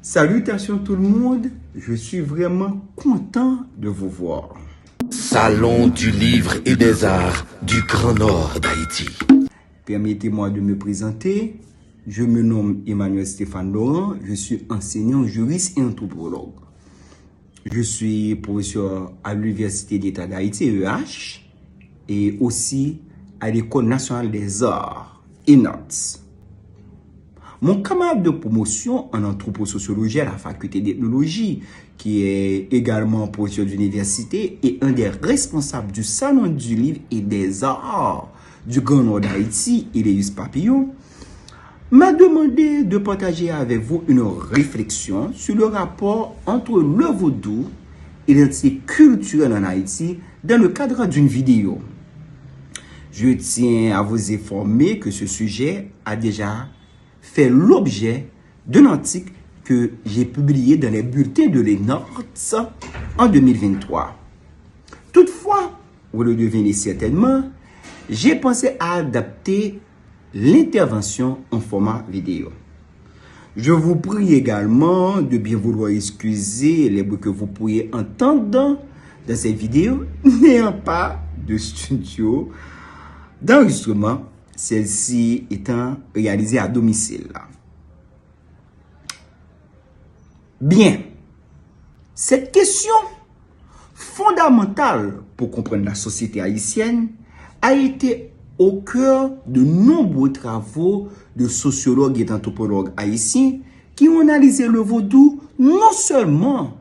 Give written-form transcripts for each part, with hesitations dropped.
Salutations tout le monde, je suis vraiment content de vous voir. Salon du livre et des arts du Grand Nord d'Haïti. Permettez-moi de me présenter. Je me nomme Emmanuel Stéphane Laurent, je suis enseignant juriste et anthropologue. Je suis professeur à l'Université d'État d'Haïti, EH, et aussi à l'École nationale des arts, ENARTS. Mon camarade de promotion en anthroposociologie à la faculté d'ethnologie, qui est également professeur d'université et un des responsables du Salon du livre et des arts du Grand Nord d'Haïti, Ileus Papillon, m'a demandé de partager avec vous une réflexion sur le rapport entre le vaudou et l'identité culturelle en Haïti dans le cadre d'une vidéo. Je tiens à vous informer que ce sujet a déjà fait l'objet d'un article que j'ai publié dans les bulletins de l'ENARTS en 2023. Toutefois, vous le devinez certainement, j'ai pensé à adapter l'intervention en format vidéo. Je vous prie également de bien vouloir excuser les bruits que vous pourriez entendre dans cette vidéo, n'ayant pas de studio d'enregistrement, celle-ci étant réalisée à domicile. Bien, cette question fondamentale pour comprendre la société haïtienne a été au cœur de nombreux travaux de sociologues et d'anthropologues haïtiens qui ont analysé le vaudou non seulement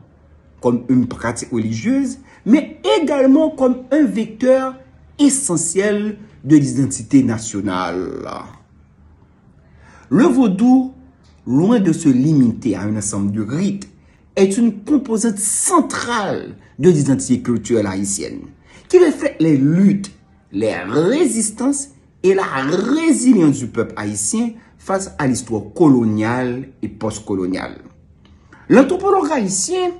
comme une pratique religieuse, mais également comme un vecteur essentiel de l'identité nationale. Le vaudou, loin de se limiter à un ensemble de rites, est une composante centrale de l'identité culturelle haïtienne, qui reflète les luttes, les résistances et la résilience du peuple haïtien face à l'histoire coloniale et postcoloniale. L'anthropologue haïtien,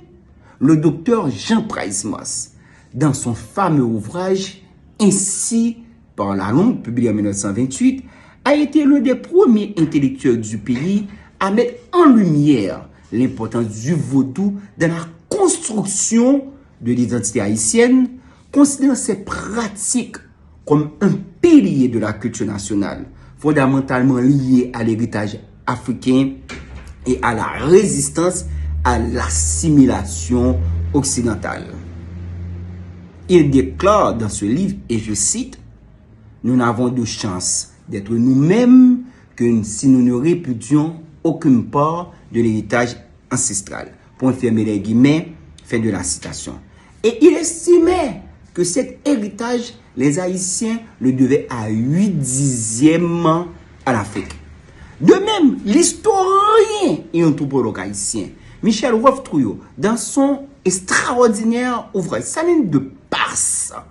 le docteur Jean Price-Moss, dans son fameux ouvrage « Ainsi par la langue », publié en 1928, a été l'un des premiers intellectuels du pays à mettre en lumière l'importance du vaudou dans la construction de l'identité haïtienne, considérant ces pratiques comme un pilier de la culture nationale, fondamentalement lié à l'héritage africain et à la résistance à l'assimilation occidentale. Il déclare dans ce livre, et je cite, « Nous n'avons de chance d'être nous-mêmes que si nous ne répudions aucune part de l'héritage ancestral. » Point fermé les guillemets, fin de la citation. Et il estimait que cet héritage, les Haïtiens le devaient à 8/10 à l'Afrique. De même, l'historien et anthropologue haïtien Michel Wolff-Trouillot, dans son extraordinaire ouvrage Saline de Pars,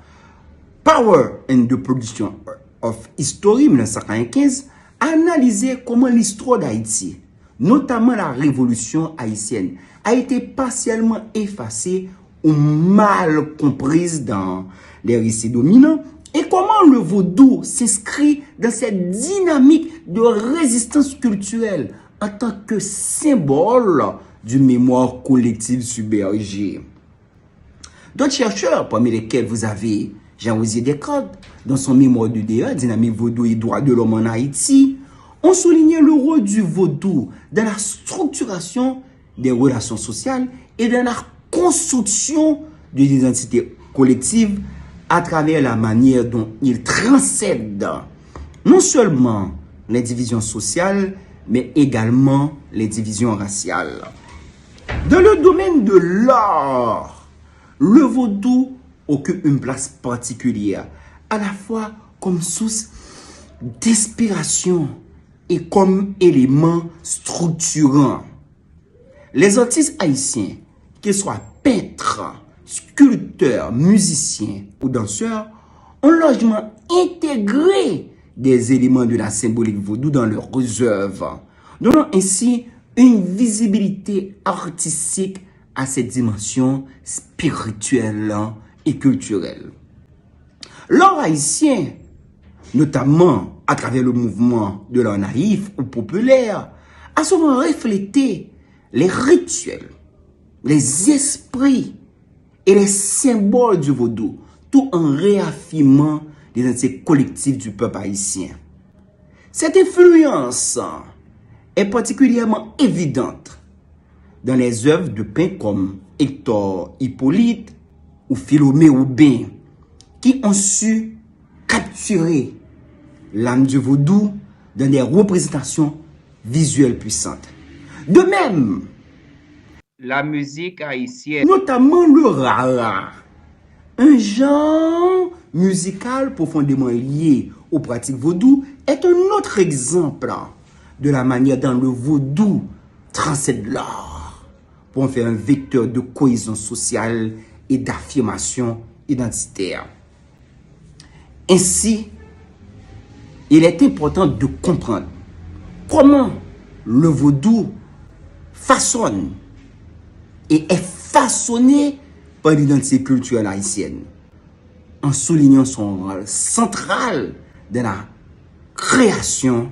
Power and the Production of History 1995, a analysé comment l'histoire d'Haïti, notamment la révolution haïtienne, a été partiellement effacée ou mal comprise dans les récits dominants et comment le vaudou s'inscrit dans cette dynamique de résistance culturelle en tant que symbole d'une mémoire collective submergée. D'autres chercheurs, parmi lesquels vous avez Jean-Rosier Descartes, dans son mémoire du DA, Dynamique vaudou et droits de l'homme en Haïti, ont souligné le rôle du vaudou dans la structuration des relations sociales et dans la construction de l'identité collective à travers la manière dont il transcède non seulement les divisions sociales, mais également les divisions raciales. Dans le domaine de l'art, le vaudou occupe une place particulière, à la fois comme source d'inspiration et comme élément structurant. Les artistes haïtiens, qu'ils soient peintres, sculpteurs, musiciens ou danseurs, ont largement intégré des éléments de la symbolique vaudou dans leurs œuvres, donnant ainsi une visibilité artistique à cette dimension spirituelle et culturelle. L'art haïtien, notamment à travers le mouvement de l'art naïf ou populaire, a souvent reflété les rituels, les esprits et les symboles du vaudou, tout en réaffirmant l'identité collective du peuple haïtien. Cette influence est particulièrement évidente dans les œuvres de peintres comme Hector Hippolyte ou Philomé Aubin, qui ont su capturer l'âme du vaudou dans des représentations visuelles puissantes. De même, la musique haïtienne, notamment le rara, un genre musical profondément lié aux pratiques vaudou, est un autre exemple de la manière dont le vaudou transcende l'art pour en faire un vecteur de cohésion sociale et d'affirmation identitaire. Ainsi, il est important de comprendre comment le vaudou façonne et est façonné par l'identité culturelle haïtienne, en soulignant son rôle central dans la création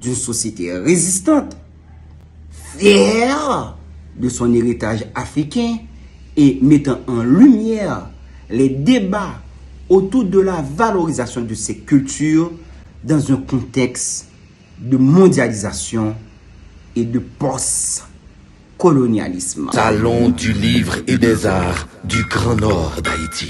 d'une société résistante, fière de son héritage africain et mettant en lumière les débats autour de la valorisation de ces cultures dans un contexte de mondialisation et de post-colonialisme. Salon du livre et des arts du Grand Nord d'Haïti.